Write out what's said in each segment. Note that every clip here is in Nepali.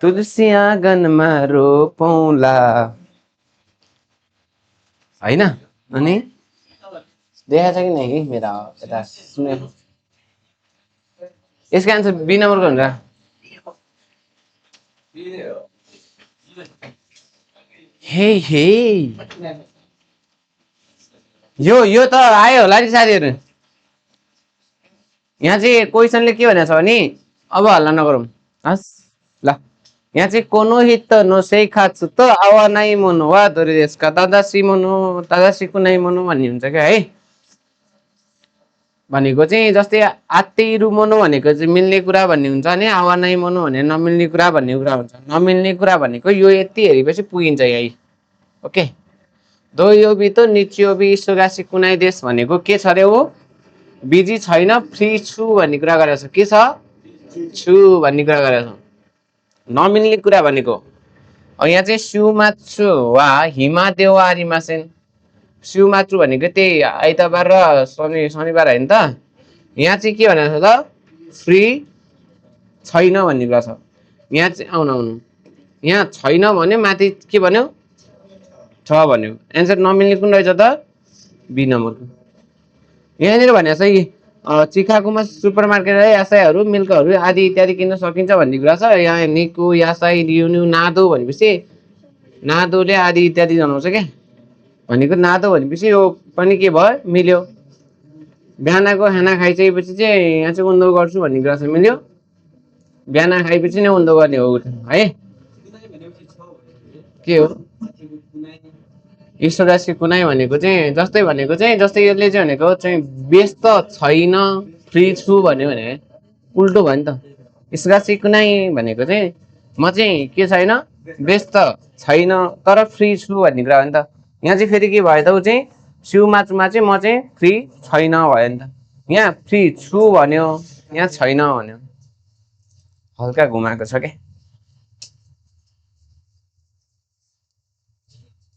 तुलसी आँगनमा रोपौँला होइन अनि देखा छ कि नै कि मेरा यता सुने यसको एन्सर बी नम्बरको हुन्छ हे हे यो त आयो होला नि साथीहरू यहाँ चाहिँ क्वेसनले के भनेको छ भने अब हल्ला नगरौँ हस् ल यहाँ चाहिँ कोनो हित नो सेइखात्सु त आवा नाइ मोनो वा दोरे देशका दादासी मोनो दादासी कुनाइ मोनो भन्ने हुन्छ क्या है भनेको चाहिँ जस्तै आत्तेरु मोनो भनेको चाहिँ मिल्ने कुरा भन्ने हुन्छ नि आवा नाइ मोनो भने नमिल्ने कुरा भन्ने कुरा हुन्छ नमिल्ने कुरा भनेको यो यति हेरेपछि पुगिन्छ यही ओके दोयोबी त निच्योबी सुगासी कुनाइ देश भनेको के छ रे हो बिजी छैन फ्री छु भन्ने कुरा गरेको छ के छ छु भन्ने कुरा गरेको छ नमिल्ने कुरा भनेको यहाँ चाहिँ सिउमाच्छु वा हिमा देवा रिमासेन सिउमाच्छु भनेको त्यही आइतबार र शनिबार होइन त यहाँ चाहिँ के भनेको छ त फ्री छैन भन्ने कुरा छ यहाँ चाहिँ आउनु यहाँ छैन भन्यो माथि के भन्यो छ भन्यो एन्सर नमिल्ने कुन रहेछ त बी नम्बरको यहाँनिर भनेको छ कि चिकागोमा सुपर मार्केट है यासाईहरू मिल्कहरू आदि इत्यादि किन्न सकिन्छ भन्ने कुरा छ यहाँ निको यासाई रियुन्यु नादो भनेपछि नादोले आदि इत्यादि जनाउँछ क्या भनेको नादो भनेपछि यो पनि के भयो मिल्यो बिहानको खाना खाइसकेपछि चाहिँ यहाँ चाहिँ उन्दो गर्छु भन्ने कुरा छ मिल्यो बिहान खाएपछि नै उन्दो गर्ने हो है के हो ईश्वरासी कुनाइ भनेको चाहिँ जस्तै यसले चाहिँ भनेको चाहिँ व्यस्त छैन फ्री छु भन्यो भने उल्टो भयो नि त ईश्वरासी कुनाइ भनेको चाहिँ म चाहिँ के छैन व्यस्त छैन तर फ्री छु भन्ने कुरा हो नि त यहाँ चाहिँ फेरि के भयो त ऊ चाहिँ सिउमाचुमा चाहिँ म चाहिँ फ्री छैन भयो नि त यहाँ फ्री छु भन्यो यहाँ छैन भन्यो हल्का घुमाएको छ क्या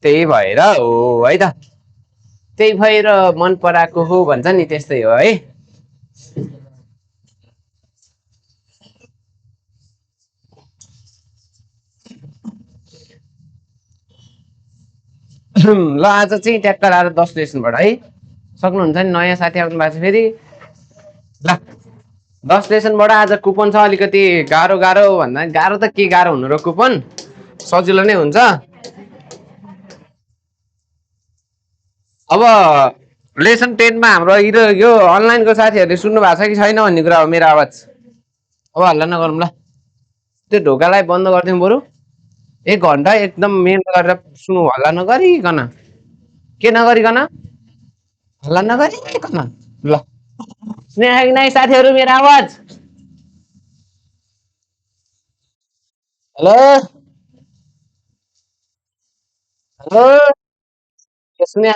त्यही भएर हो है त त्यही भएर मन पराएको हो भन्छ नि त्यस्तै हो है ल आज चाहिँ ट्याक्टर आएर 10 लेसनबाट है सक्नुहुन्छ नि नयाँ साथी आउनु भएको छ फेरि ल 10 लेसनबाट आज कुपन छ अलिकति गाह्रो भन्दा गाह्रो त के गाह्रो हुनु र कुपन सजिलो नै हुन्छ अब लेसन 10 मा हाम्रो यो अनलाइनको साथीहरूले सुन्नु भएको छ कि छैन भन्ने कुरा हो मेरो आवाज अब हल्ला नगरौँ ल त्यो ढोकालाई बन्द गरिदिउँ बरु 1 घन्टा एकदम मेन गरेर सुन्नु हल्ला नगरिकन के नगरिकन हल्ला नगरिकन ल सुने कि नै साथीहरू मेरो आवाज हेलो हेलो सुने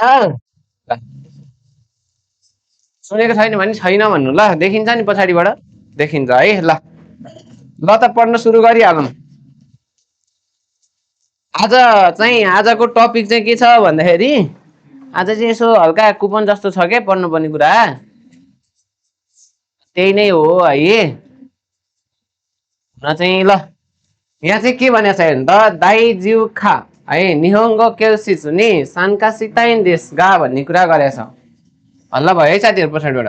सुनेको छैन भने छैन भन्नु ल देखिन्छ नि पछाडिबाट देखिन्छ है ल त पढ्न सुरु गरिहालौँ आजको टपिक चाहिँ के छ भन्दाखेरि आज चाहिँ यसो हल्का कुपन जस्तो छ क्या पढ्नुपर्ने कुरा त्यही नै हो है न चाहिँ ल यहाँ चाहिँ के भनेको छ भने त दाइजिउ खा है निहोङ्गो केल्सिस नि सान्कासिताइन देश गा भन्ने कुरा गरेको छ हल्ला भयो है साथीहरू पछाडिबाट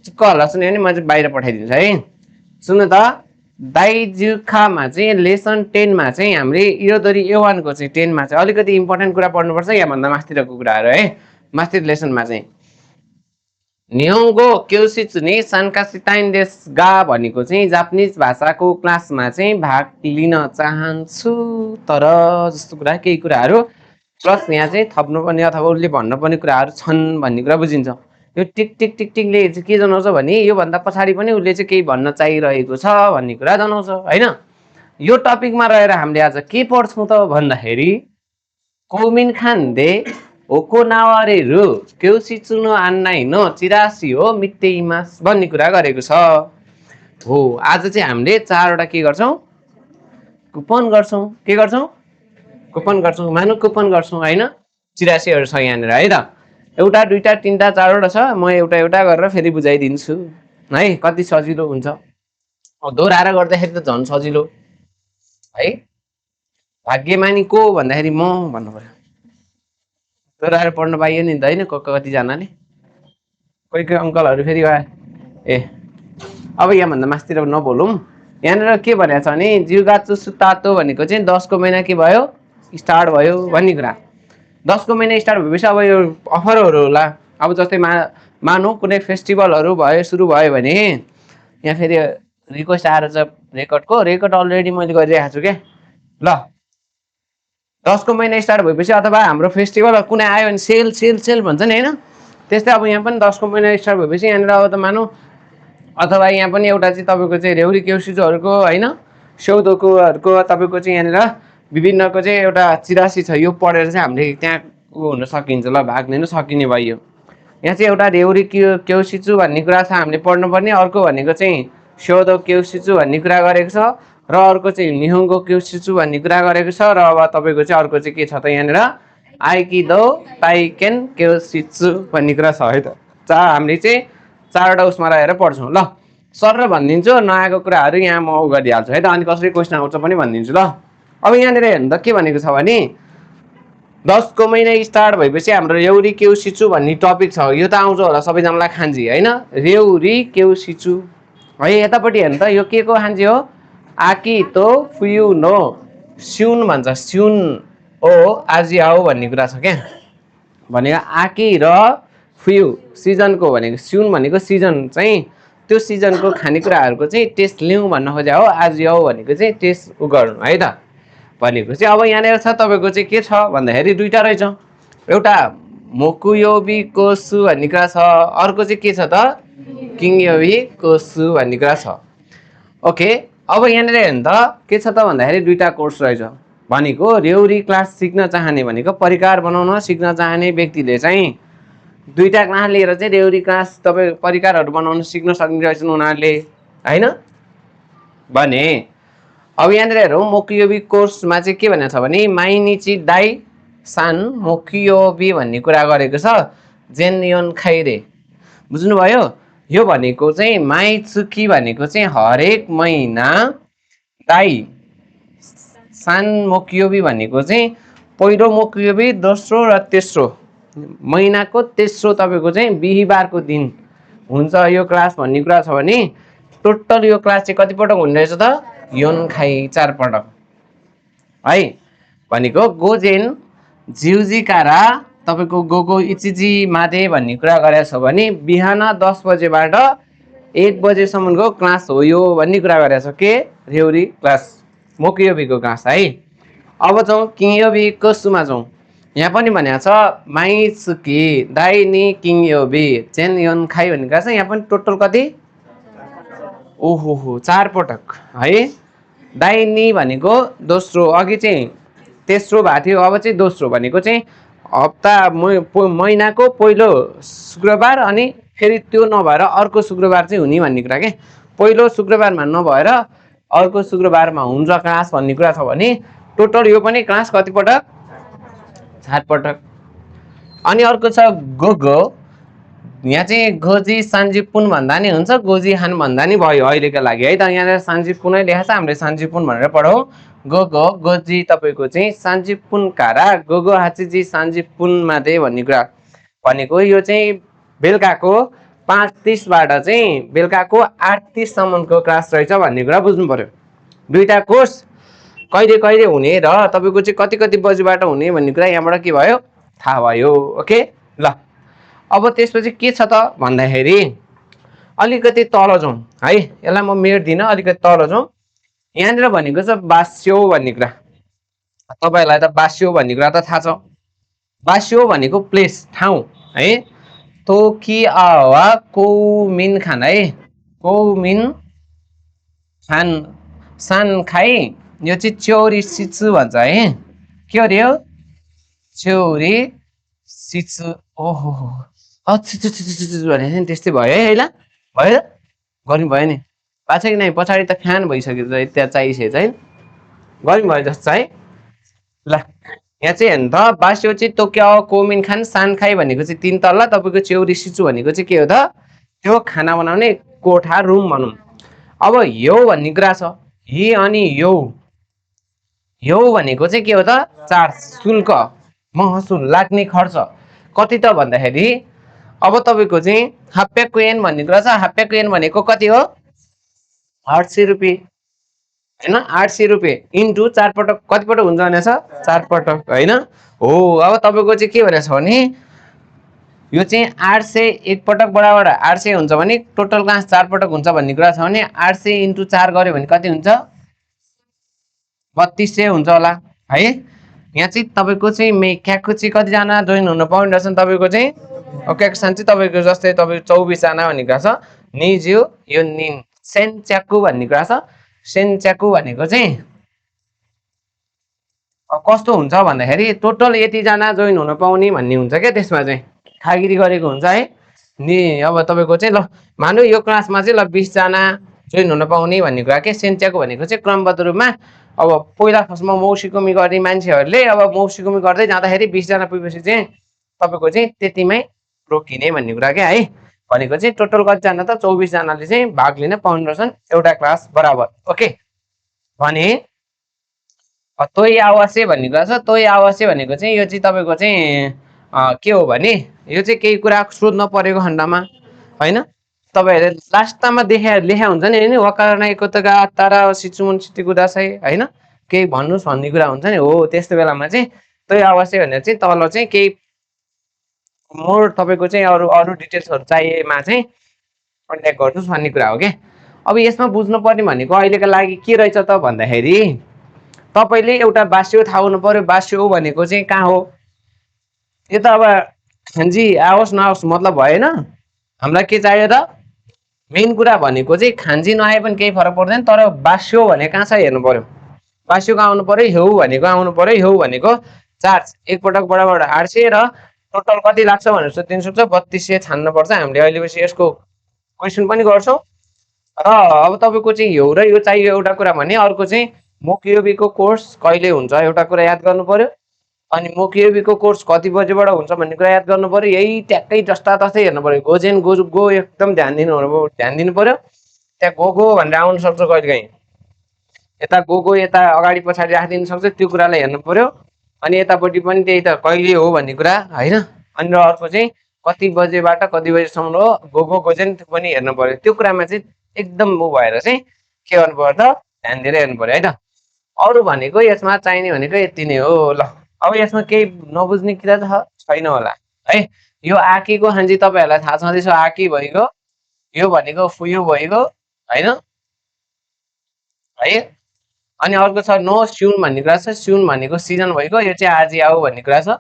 चिक्क हल्ला सुन्यो भने म चाहिँ बाहिर पठाइदिन्छु है सुन्नु त दाइजुखामा चाहिँ लेसन 10 मा चाहिँ हामीले इरोदरी A1 को चाहिँ 10 मा चाहिँ अलिकति इम्पोर्टेन्ट कुरा पढ्नुपर्छ यहाँभन्दा माथितिरको कुराहरू है माथितिर लेसनमा चाहिँ निहोङ्गो क्योसिच नि सान्कासिताइन देश गा भनेको चाहिँ जापानिज भाषाको क्लासमा चाहिँ भाग लिन चाहन्छु तर जस्तो कुरा केही कुराहरू प्लस यहाँ चाहिँ थप्नुपर्ने अथवा उसले भन्नुपर्ने कुराहरू छन् भन्ने कुरा बुझिन्छ यो टिक टिक टिक टिकले चाहिँ के जनाउँछ भने योभन्दा पछाडि पनि उसले चाहिँ केही भन्न चाहिरहेको छ भन्ने कुरा जनाउँछ होइन यो टपिकमा रहेर हामीले आज के पढ्छौँ त भन्दाखेरि कोमिन खान्दे ओकोनावारे रु क्योसिचुनो आन्नाइ नो चिरासी हो मित्तेइमास भन्ने कुरा गरेको छ हो आज चाहिँ हामीले 4 वटा के गर्छौँ कुपन गर्छौँ के गर्छौँ कुपन गर्छौँ मानु कुपन गर्छौँ होइन 84 छ यहाँनिर है त एउटा दुईटा तीनटा 4 वटा छ म एउटा गरेर फेरि बुझाइदिन्छु है कति सजिलो हुन्छ दोहोऱ्याएर गर्दाखेरि त झन् सजिलो है। भाग्यमानी को भन्दाखेरि म भन्नु पर्यो। तोराहरू पढ्नु पाइयो नि त होइन कतिजनाले। कोही कोही अङ्कलहरू फेरि ए अब यहाँभन्दा मास्तिर नबोलौँ। यहाँनिर के भनेको छ भने जिउगाचु सुतातो भनेको चाहिँ 10 को महिना के भयो स्टार्ट भयो भन्ने कुरा। 10 को महिना स्टार्ट भएपछि अब यो अफरहरू होला। अब जस्तै मानौँ कुनै फेस्टिभलहरू भयो सुरु भयो भने यहाँ फेरि रिक्वेस्ट आएर छ रेकर्ड अलरेडी मैले गरिरहेको छु क्या। ल 10 को महिना स्टार्ट भएपछि अथवा हाम्रो फेस्टिभल कुनै आयो भने सेल सेल सेल भन्छ नि होइन। त्यस्तै अब यहाँ पनि 10 को महिना स्टार्ट भएपछि यहाँनिर अब त मानौँ अथवा यहाँ पनि एउटा चाहिँ तपाईँको चाहिँ रेउरी केउसिजोहरूको होइन स्यौदोकोहरूको तपाईँको चाहिँ यहाँनिर विभिन्नको चाहिँ एउटा चिरासी छ। यो पढेर चाहिँ हामीले त्यहाँ हुन सकिन्छ ल भाग लिनु सकिने भयो। यहाँ चाहिँ एउटा रेउरी केउसिचु भन्ने कुरा छ हामीले पढ्नुपर्ने। अर्को भनेको चाहिँ स्यौदो केउसिचु भन्ने कुरा गरेको छ र अर्को चाहिँ निहोङ्गो केउसिचु भन्ने कुरा गरेको छ र अब तपाईँको चाहिँ अर्को चाहिँ के छ त यहाँनिर आइकिदो ताइकेन केउसिचु भन्ने कुरा छ है त। हामीले चाहिँ 4वटा उसमा रहेर पढ्छौँ ल। सर भनिदिन्छु नआएको कुराहरू यहाँ म गरिहाल्छु है त। अनि कसरी क्वेसन आउँछ पनि भनिदिन्छु ल। अब यहाँनिर हेर्नु त के भनेको छ भने 10 को महिना स्टार्ट भएपछि हाम्रो रेउरी केउसिचु भन्ने टपिक छ। यो त आउँछ होला सबैजनालाई खान्जी होइन रेउरी केउसिचु है। यतापट्टि हेर्नु त यो के को खान्जी हो आकितो फुयुनो स्युन भन्छ स्युन ओ आजिआओ भन्ने कुरा छ क्या। भनेको आकी र फुयु सिजनको भनेको स्युन भनेको सिजन चाहिँ त्यो सिजनको खानेकुराहरूको चाहिँ टेस्ट लिउँ भन्न खोज्या हो। आजिआओ भनेको चाहिँ टेस्ट गर्नु है त भनेको चाहिँ। अब यहाँनिर छ तपाईँको चाहिँ के छ भन्दाखेरि दुईवटा रहेछ। एउटा मोकुयोबी कोसु भन्ने कुरा छ अर्को चाहिँ के छ त किङयोबी कोसु भन्ने कुरा छ। ओके अब यहाँनिर हेर्नु त के छ त भन्दाखेरि दुईवटा कोर्स रहेछ भनेको रेउरी क्लास सिक्न चाहने भनेको परिकार बनाउन सिक्न चाहने व्यक्तिले चाहिँ दुईवटा क्लास लिएर चाहिँ रेउरी क्लास तपाईँ परिकारहरू बनाउन सिक्न सक्ने रहेछन् उनीहरूले होइन भने। अब यहाँनिर हेरौँ मोकियोबी कोर्समा चाहिँ के भनेको छ भने माइनिची दाई सान मोकियोबी भन्ने कुरा गरेको छ जेनयोन खाइरे बुझ्नुभयो। यो भनेको चाहिँ माइचुकी भनेको चाहिँ हरेक महिना दाई सान मोकियोबी भनेको चाहिँ पहिलो मोकियोबी दोस्रो र तेस्रो महिनाको तेस्रो तपाईँको चाहिँ बिहिबारको दिन हुन्छ यो क्लास भन्ने कुरा छ भने टोटल यो क्लास चाहिँ कति पटक हुने रहेछ त योन खाइ 4 पटक है। भनेको गोजेन जिउजिकारा तपाईँको गोगो इचिजी मादे भन्ने कुरा गरेको छ भने बिहान 10 बजेबाट 1 बजेसम्मको क्लास हो यो भन्ने कुरा गरेको छ के रेउरी क्लास मोकियोबीको क्लास है। अब जाउँ किङयोबीको सुमा जाउँ। यहाँ पनि भनेको छ माइचुकी दाइनी किङयोबी चेन योन खाइ भन्ने कुरा छ। यहाँ पनि टोटल कति ओहो 4 पटक है। दाइनी भनेको दोस्रो अघि चाहिँ तेस्रो भएको थियो अब चाहिँ दोस्रो भनेको चाहिँ हप्ता महिनाको पहिलो शुक्रबार अनि फेरि त्यो नभएर अर्को शुक्रबार चाहिँ हुने भन्ने कुरा के। पहिलो शुक्रबारमा नभएर अर्को शुक्रबारमा हुन्छ क्लास भन्ने कुरा छ भने टोटल यो पनि क्लास कति पटक 4 पटक। अनि अर्को छ गोगो यहाँ चाहिँ गोजी सान्जिपुन भन्दा नि हुन्छ गोजी हान भन्दा नि भयो अहिलेको लागि है त। यहाँनिर सान्जिपुनै लेखा छ हामीले सान्जिपुन भनेर पढौँ। गोगो गोजी तपाईँको चाहिँ सान्जिपुन कारा गोगो हाचिजी सान्जिपुन मादे भन्ने कुरा भनेको यो चाहिँ बेलुकाको 5:30बाट चाहिँ बेलुकाको 8:30सम्मको क्लास रहेछ भन्ने कुरा बुझ्नु पर्यो। दुईवटा कोर्स कहिले कहिले हुने र तपाईँको चाहिँ कति कति बजीबाट हुने भन्ने कुरा यहाँबाट के भयो थाहा भयो। ओके ल अब त्यसपछि के छ त भन्दाखेरि अलिकति तल जाउँ है। यसलाई म मेट्दिनँ अलिकति तल जाउँ। यहाँनिर भनेको छ बास्यो भन्ने कुरा तपाईँहरूलाई त बास्यो भन्ने कुरा त थाहा छ। बास्यो भनेको प्लेस ठाउँ है। तोकिआवा कोमिन खान है कोमिन खान सान खाइ यो चाहिँ च्यौरी सिचु भन्छ है। के अरे हो च्यौरी सिचु ओहो भने त्यस्तै भयो है ल भयो गर्नु भयो नि पाछा कि नै पछाडि त फ्यान भइसक्यो त्यहाँ चाहिए चाहिँ गर्नु भयो जस्तो है ल। यहाँ चाहिँ हेर्नु त बास्यो चाहिँ तोक्याओ कोमिन खान सान खाइ भनेको चाहिँ 3 तल्ला तपाईँको च्यौरी सिचु भनेको चाहिँ के हो त त्यो खाना बनाउने कोठा रुम भनौँ। अब यो भन्ने कुरा छ हि अनि यो यो भनेको चाहिँ के हो त चार्ज शुल्क महसुल लाग्ने खर्च कति त भन्दाखेरि अब तपाईको चाहिँ हाप्पेको एन भन्ने कुरा छ हाप्पेको एन भनेको कति हो 800 रुपियाँ हैन 800 रुपियाँ इन्टु 4 पटक कति पटक हुन्छ भनेछ 4 पटक हैन हो अब तपाईको चाहिँ के भनेछ भने यो चाहिँ 800 एक पटक बराबर 800 हुन्छ भने टोटल कहाँ 4 पटक हुन्छ भन्ने कुरा छ भने 800 इन्टु 4 गर्यो भने कति हुन्छ 3200 हुन्छ होला है यहाँ चाहिँ तपाईको चाहिँ मेक्याको चाहिँ कति जना जोइन हुन पाउने रहेछन् तपाईको चाहिँ ओके सान चाहिँ तपाईको जस्तै तपाईको 24 जना भन्ने कुरा छ निज्यू यो निन सेन्च्याकु भन्ने कुरा छ सेन्च्याकु भनेको चाहिँ कस्तो हुन्छ भन्दाखेरि टोटल यति जना जोइन हुन पाउने भन्ने हुन्छ के त्यसमा चाहिँ खागिरी गरेको हुन्छ है नि अब तपाईको चाहिँ ल मानु यो क्लासमा चाहिँ ल 20 जना जोइन हुन पाउने भन्ने कुरा के सेन्च्याकु भनेको चाहिँ क्रमबद्ध रूपमा अब पहिला फर्स्टमा मौसिकुमी गर्ने मान्छेहरूले अब मौसिकुमी गर्दै जाँदाखेरि 20 जना पुगेपछि चाहिँ तपाईको चाहिँ त्यतिमै रोकिने भन्ने कुरा के है भनेको चाहिँ टोटल कति जना त 24 जनाले चाहिँ भाग लिन पाउने रहेछन् एउटा क्लास बराबर ओके भने तोय आवासे भन्ने कुरा छ तोय आवासे भनेको चाहिँ यो चाहिँ तपाईको चाहिँ के हो भने यो चाहिँ केही कुरा सोध्न परेको खण्डमा हैन तपाईहरुले लास्टमा लेखा हुन्छ नि हैन वकारणको तगा तारा सिचुमन सिटी कुदासै हैन केही भन्नुस् भन्ने कुरा हुन्छ नि हो त्यस्तो बेलामा चाहिँ तोय आवासे भनेर चाहिँ तल चाहिँ केही मोर तपाईको चाहिँ अरु अरु डिटेल्सहरु चाहिएमा चाहिँ कन्ट्याक्ट गर्नुस् भन्ने कुरा हो के अब यसमा बुझ्नु पर्ने भनेको अहिलेको लागि के रहेछ त भन्दाखेरि तपाईले एउटा बास्यो थाहा हुनु पर्यो बास्यो भनेको चाहिँ कहाँ हो यो त अब खान्जी आओस् नआओस् मतलब भएन हामीलाई के चाहियो त मेन कुरा भनेको चाहिँ खान्जी नआए पनि केही फरक पर्दैन तर बास्यो भने कहाँ छ हेर्नु पर्यो बास्योको आउनु पर्यो हेउ भनेको आउनु पर्यो हेउ भनेको चार्ज एक पटक बराबर 800 र टोटल कति लाग्छ भनेर सोध्न सक्छ 3200 छान्न पर्छ हामीले अहिलेपछि यसको क्वेशन पनि गर्छौं र अब तपाईको चाहिँ हेउ र यो चाहियो एउटा कुरा भने अर्को चाहिँ मोक्युबीको कोर्स कहिले हुन्छ एउटा कुरा याद गर्नु पर्यो अनि मोक्युबीको कोर्स कति बजेबाट हुन्छ भन्ने कुरा याद गर्नु पर्यो यही ट्याक्कै जस्ता तस्तै हेर्नु पर्यो गोजेन गो एकदम ध्यान दिनु पर्यो त्यहाँ गो भनेर आउन सक्छ कहिलेकाहीँ यता गो यता अगाडि पछाडि राखिदिन सक्छ त्यो कुरालाई हेर्नु पर्यो अनि यतापट्टि पनि त्यही त कहिले हो भन्ने कुरा हैन अनि अर्को चाहिँ कति बजेबाट कति बजेसम्म हो गोजेन पनि हेर्नु पर्यो त्यो कुरामा चाहिँ एकदम मु भएर चाहिँ के गर्नु पर्यो त ध्यान दिएर हेर्नु पर्यो है त अरु भनेको यसमा चाहिने भनेको यति नै हो ल अब यसमा केही नबुझ्ने कुरा त छैन होला है यो आकीको हान्जी तपाईहरुलाई थाहा छँदैछ आकी भइगयो यो भनेको फुयो भइगयो हैन है अनि अर्को छ नो स्युन भन्ने कुरा छ स्युन भनेको सिजन भइगयो यो चाहिँ आजै आऊ भन्ने कुरा छ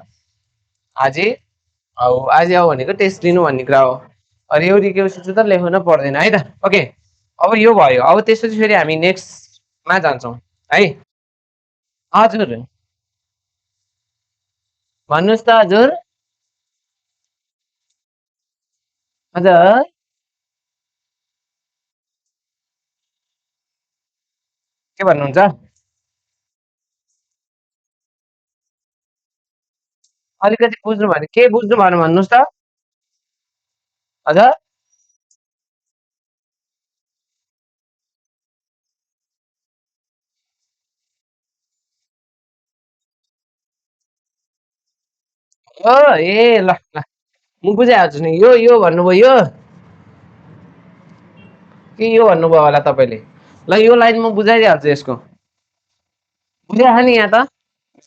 आजै आऊ भनेको टेस्ट लिनु भन्ने कुरा हो अरे यो रिक्वेस्ट त लेख्नु पर्दैन है त ओके अब यो भयो अब त्यसपछि फेरि हामी नेक्स्ट मा जान्छौं है हजुर भन्नुस् त हजुर हजुर के भन्नुहुन्छ अलिकति बुझ्नु भने के बुझ्नु भएन भन्नुस् त हजुर ओ ए ल ल म बुझाइहाल्छु नि यो भन्नुभयो यो के यो भन्नुभयो होला तपाईले ल यो लाइन म बुझाइदिइहाल्छु यसको बुझ्या नि यहाँ त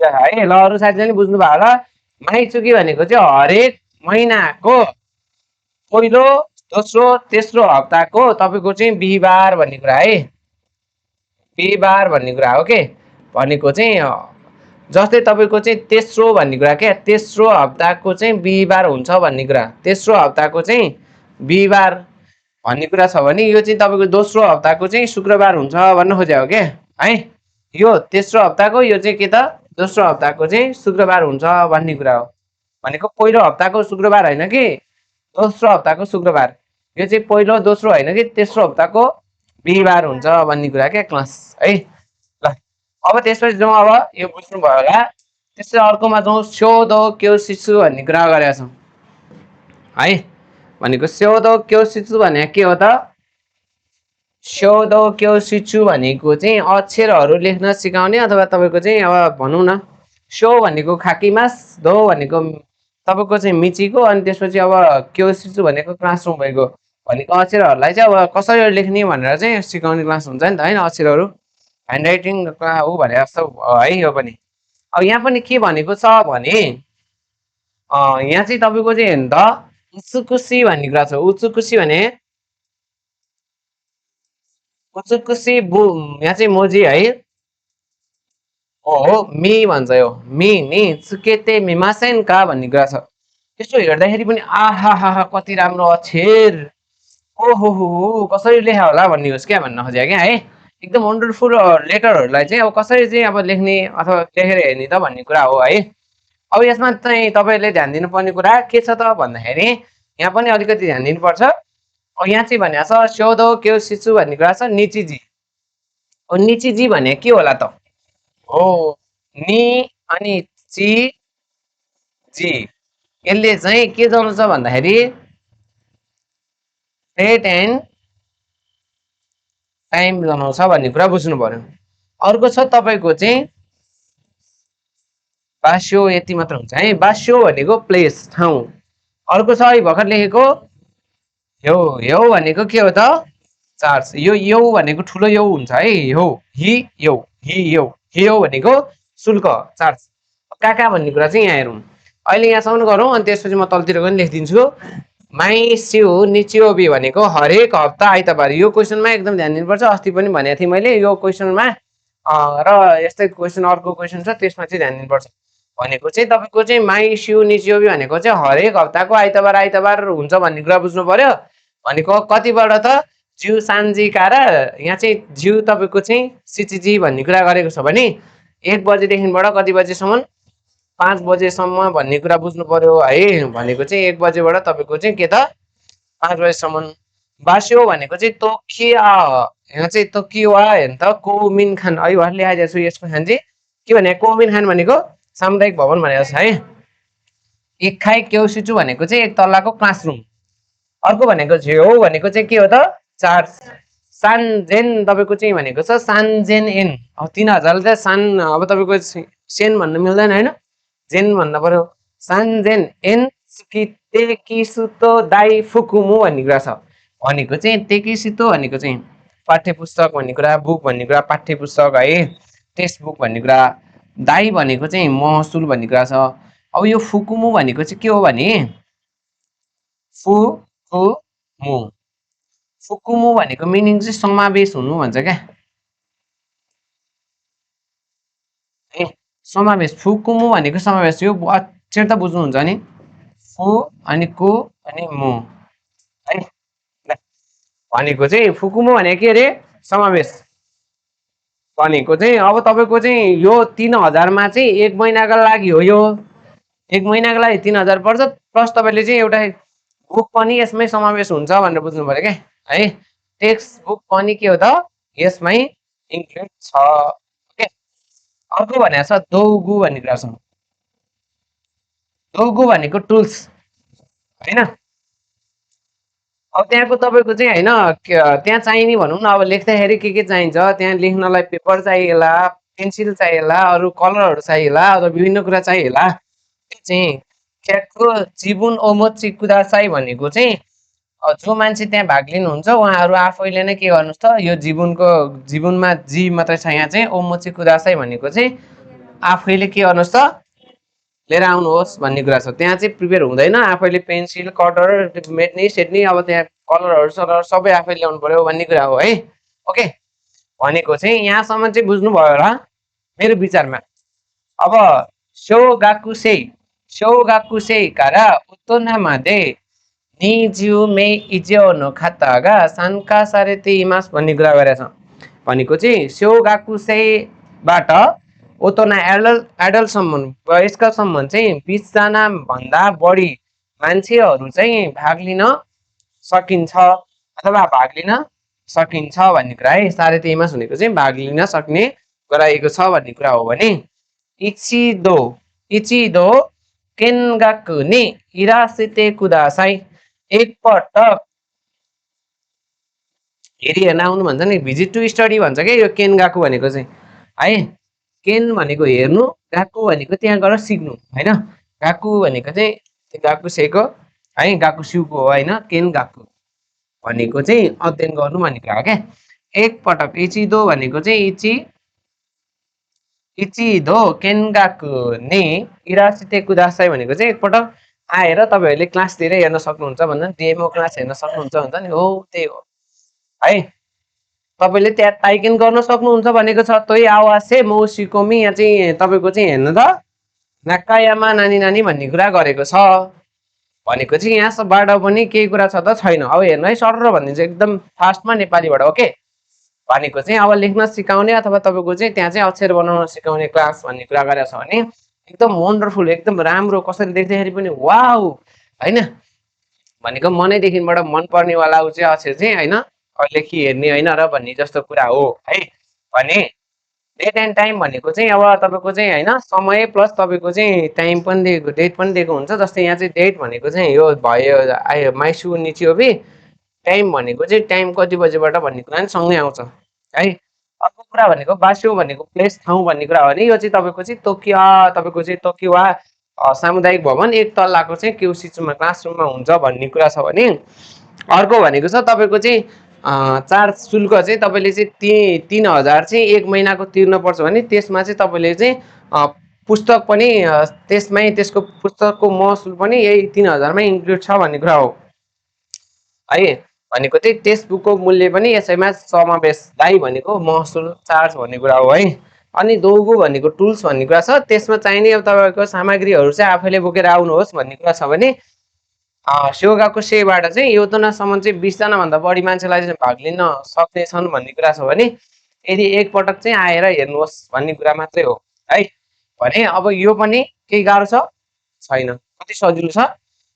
है ल अरु साथीले नि बुझ्नु भयो होला माइचुकी भनेको चाहिँ हरेक महिनाको पहिलो दोस्रो तेस्रो हप्ताको तपाईको चाहिँ बिहीबार भन्ने कुरा है बिहीबार भन्ने कुरा हो के भनेको चाहिँ जस्तै तपाईको चाहिँ तेस्रो भन्ने कुरा के तेस्रो हप्ताको चाहिँ बिहीबार हुन्छ भन्ने कुरा तेस्रो हप्ताको चाहिँ बिहीबार भन्ने कुरा छ भने यो चाहिँ तपाईको दोस्रो हप्ताको चाहिँ शुक्रबार हुन्छ भन्न खोजेको के है यो तेस्रो हप्ताको यो चाहिँ के त दोस्रो हप्ताको चाहिँ शुक्रबार हुन्छ भन्ने कुरा हो भनेको पहिलो हप्ताको शुक्रबार हैन कि दोस्रो हप्ताको शुक्रबार यो चाहिँ पहिलो दोस्रो हैन कि तेस्रो हप्ताको बिहीबार हुन्छ भन्ने कुरा के क्लास है ल अब त्यसपछि जाउँ अब यो बुझ्नु भयो होला त्यसै अर्कोमा जाउँ स्योदो क्योसिसु भन्ने कुरा गरेका छौं है भनेको स्योदो क्योसिसु भने के हो त स्योदो क्योसिचु भनेको चाहिँ अक्षरहरू लेख्न सिकाउने अथवा तपाईँको चाहिँ अब भनौँ न स्यो भनेको खाकीमास दो भनेको तपाईँको चाहिँ मिचीको अनि त्यसपछि अब क्योसिचु भनेको क्लासरुम भएको भनेको अक्षरहरूलाई चाहिँ अब कसरी लेख्ने भनेर चाहिँ सिकाउने क्लास हुन्छ नि त होइन अक्षरहरू ह्यान्ड राइटिङ हो भने जस्तो है यो पनि अब यहाँ पनि के भनेको छ भने यहाँ चाहिँ तपाईँको चाहिँ हेर्नु त उचुकुसी भन्ने कुरा छ उचुकुसी भने उचुकुसी यहाँ चाहिँ मोजी है हो मी भन्छ यो मी नि चुकेते मिमासेन का भन्ने कुरा छ त्यसो हेर्दाखेरि पनि आहा हा कति राम्रो अक्षर ओहो हो कसरी लेखा होला भन्ने होस् क्या भन्न खोजेको क्या है एकदम वन्डरफुल लेटरहरूलाई चाहिँ अब कसरी चाहिँ अब लेख्ने अथवा लेखेर हेर्ने त भन्ने कुरा हो है अब यसमा चाहिँ तपाईँले ध्यान दिनुपर्ने कुरा के छ त भन्दाखेरि यहाँ पनि अलिकति ध्यान दिनुपर्छ अब यहाँ चाहिँ भनेको छ स्योदो क्यो सिचु भन्ने कुरा छ निचिजी निचिजी भने के होला त हो नि अनि ची जी यसले चाहिँ के जनाउँछ भन्दाखेरि डेट एन्ड टाइम जनाउँछ भन्ने कुरा बुझ्नु पर्यो अर्को छ तपाईँको चाहिँ बास्यो यति मात्र हुन्छ है बास्यो भनेको प्लेस ठाउँ अर्को छ है भर्खर लेखेको यो यो भनेको के हो त चार्ज यो यौ भनेको ठुलो यौ हुन्छ है यो यो भनेको शुल्क चार्ज कहाँ भन्ने कुरा चाहिँ यहाँ हेरौँ अहिले यहाँसम्म गरौँ अनि त्यसपछि म तलतिर पनि लेखिदिन्छु माई सिउ निचियोबी भनेको हरेक हप्ता आइतबार यो क्वेसनमा एकदम ध्यान दिनुपर्छ अस्ति पनि भनेको थिएँ मैले यो क्वेसनमा र यस्तै क्वेसन अर्को क्वेसन छ त्यसमा चाहिँ ध्यान दिनुपर्छ भनेको चाहिँ तपाईँको चाहिँ माई सिउ निचियोबी भनेको चाहिँ हरेक हप्ताको आइतबार आइतबार हुन्छ भन्ने कुरा बुझ्नु पर्यो भनेको कतिबाट त जिउ सान्जिका र यहाँ चाहिँ जिउ तपाईँको चाहिँ सिचिजी भन्ने कुरा गरेको छ भने 1 बजेदेखिबाट कति बजेसम्म 5 बजेसम्म भन्ने कुरा बुझ्नु पर्यो है भनेको चाहिँ 1 बजेबाट तपाईँको चाहिँ के त 5 बजेसम्म बास्यो भनेको चाहिँ तोकिया यहाँ चाहिँ तोकिवा हेर्नु त कोमिन खान है उहाँले ल्याइदिएको छु यसको खान चाहिँ के भने कोमिन खान भनेको सामुदायिक भवन भनेको छ है इखाइ क्योसिचु भनेको चाहिँ एक तल्लाको क्लासरुम अर्को भनेको झ्यो भनेको चाहिँ के हो त चार्ज सानजेन तपाईँको चाहिँ भनेको छ सानजेन एन अब 3000 चाहिँ सान अब तपाईँको सेन भन्नु मिल्दैन होइन जेन भन्नु पर्यो सानजेन एन तेकिसुतो दाइ फुकुमु भन्ने कुरा छ भनेको चाहिँ तेकिसुतो भनेको चाहिँ पाठ्य पुस्तक भन्ने कुरा बुक भन्ने कुरा पाठ्य पुस्तक है टेक्स्ट बुक भन्ने कुरा दाइ भनेको चाहिँ महसुल भन्ने कुरा छ अब यो फुकुमु भनेको चाहिँ के हो भने फुकुमु फुकुमु भनेको मिनिङ चाहिँ समावेश हुनु भन्छ क्या समावेश फुकुमु भनेको समावेश यो अक्षर त बुझ्नुहुन्छ नि फु अनि कु अनि मु है भनेको चाहिँ फुकुमु भनेको के अरे समावेश भनेको चाहिँ अब तपाईँको चाहिँ यो 3000 मा चाहिँ 1 महिनाको लागि हो यो 1 महिनाको लागि 3000 पर्छ प्लस तपाईँले चाहिँ एउटा बुक पनि यसमै समावेश हुन्छ भनेर बुझ्नु पर्यो क्या है टेक्स्ट बुक पनि के हो त यसमै इन्क्लुड छ ओके अर्को भनेको छ दौगु भन्ने कुरा छ दौगु भनेको टुल्स हैन अब त्यहाँको तपाईँको चाहिँ हैन त्यहाँ चाहिने भनौँ न अब लेख्दाखेरि के चाहिन्छ त्यहाँ लेख्नलाई पेपर चाहिएला पेन्सिल चाहिएला अरू कलरहरू चाहिएला अथवा विभिन्न कुरा चाहिएला चाहिँ क्याटको जीवन ओमोची कुदासाई भनेको चाहिँ जो मान्छे त्यहाँ भाग लिनुहुन्छ उहाँहरू आफैले नै के गर्नुहोस् त यो जीवनमा जी मात्रै छ यहाँ चाहिँ ओमोची कुदासाई भनेको चाहिँ आफैले के गर्नुहोस् त लिएर आउनुहोस् भन्ने कुरा छ त्यहाँ चाहिँ प्रिपेयर हुँदैन आफैले पेन्सिल कटर मेट्ने सेट्ने अब त्यहाँ कलरहरू सलर सबै आफै ल्याउनु पर्यो भन्ने कुरा हो है ओके भनेको चाहिँ यहाँसम्म चाहिँ बुझ्नुभयो र मेरो विचारमा अब शोगाकुसेई कारा उतोनामा दे निजिउ मे इजियो नो खातागा सानका सारेते इमास भन्ने कुरा गरेछ भनेको चाहिँ शोगाकुसेईबाट ओतोना एडल्टसम्म वयस्कसम्म चाहिँ 20 जना भन्दा बढी मान्छेहरू चाहिँ भाग लिन सकिन्छ अथवा भाग लिन सकिन्छ भन्ने कुरा है सारे तेइमास भनेको चाहिँ भाग लिन सक्ने गराएको छ भन्ने कुरा हो भने इचिदो केनगाकु नि हिरासिते कुदासाई एकपटक हेरी हेर्न आउनु भन्छ नि, भिजिट टु स्टडी भन्छ क्या यो केन गएको भनेको चाहिँ है। केन भनेको हेर्नु, गएको भनेको त्यहाँ गएर सिक्नु होइन। गएको भनेको चाहिँ गएको सेको है, गएको सिउको हो होइन। केन गएको भनेको चाहिँ अध्ययन गर्नु भनेको हो क्या। एकपटक इचिदो भनेको चाहिँ इचिदो केनगाकु ने इरासिते कुदासाई भनेको चाहिँ एकपटक आएर तपाईँहरूले क्लास धेरै हेर्न सक्नुहुन्छ भन्दा डेमो क्लास हेर्न सक्नुहुन्छ भन्छ नि, हो त्यही हो है। तपाईँले त्यहाँ टाइकेन गर्न सक्नुहुन्छ भनेको छ। तै आवाज चाहिँ मौ सिकोमी यहाँ चाहिँ तपाईँको चाहिँ हेर्नु त नाकायामा नानी नानी भन्ने कुरा गरेको छ भनेको चाहिँ यहाँबाट पनि केही कुरा छ त छैन। अब हेर्नु है, सर भनिदिन्छ एकदम फास्टमा नेपालीबाट ओके। भनेको चाहिँ अब लेख्न सिकाउने अथवा तपाईँको चाहिँ त्यहाँ चाहिँ अक्षर बनाउन सिकाउने क्लास भन्ने कुरा गरेको छ भने एकदम वन्डरफुल, एकदम राम्रो, कसरी देख्दाखेरि पनि वाउ होइन भनेको मनैदेखिबाट मनपर्नेवाला ऊ चाहिँ अक्षर चाहिँ होइन, कहिले के हेर्ने होइन र भन्ने जस्तो कुरा हो है। भने डेट एन्ड टाइम भनेको चाहिँ अब तपाईँको चाहिँ होइन समय प्लस तपाईँको चाहिँ टाइम पनि दिएको, डेट पनि दिएको हुन्छ। जस्तै यहाँ चाहिँ डेट भनेको चाहिँ यो भयो आयो माइसु निचियोबी, टाइम भनेको चाहिँ टाइम कति बजेबाट भन्ने कुरा पनि सँगै आउँछ है। अर्को कुरा भनेको बास्यो भनेको प्लेस ठाउँ भन्ने कुरा हो भने यो चाहिँ तपाईँको चाहिँ तोकिया, तपाईँको चाहिँ तोकिवा सामुदायिक भवन एक तल्लाको चाहिँ क्युसिचुमा क्लासरुममा हुन्छ भन्ने कुरा छ भने अर्को भनेको छ तपाईँको चाहिँ चार्ज शुल्क चाहिँ तपाईँले चाहिँ 3000 चाहिँ एक महिनाको तिर्नुपर्छ भने त्यसमा चाहिँ तपाईँले चाहिँ पुस्तक पनि त्यसमै त्यसको पुस्तकको महसुल पनि यही 3000मै इन्क्लुड छ भन्ने कुरा हो है। भनेको चाहिँ टेक्स्ट बुकको मूल्य पनि यसैमा समावेश, दाई भनेको महसुल चार्ज भन्ने कुरा हो है। अनि दोगु भनेको टुल्स भन्ने कुरा छ, त्यसमा चाहिने अब तपाईँको सामग्रीहरू चाहिँ आफैले बोकेर आउनुहोस् भन्ने कुरा छ भने सेवाको सेबाट चाहिँ योजनासम्म चाहिँ 20जना भन्दा बढी मान्छेलाई चाहिँ भाग लिन सक्नेछन् भन्ने कुरा छ भने यदि एकपटक चाहिँ आएर हेर्नुहोस् भन्ने कुरा मात्रै हो है। भने अब यो पनि केही गाह्रो छ छैन, कति सजिलो छ।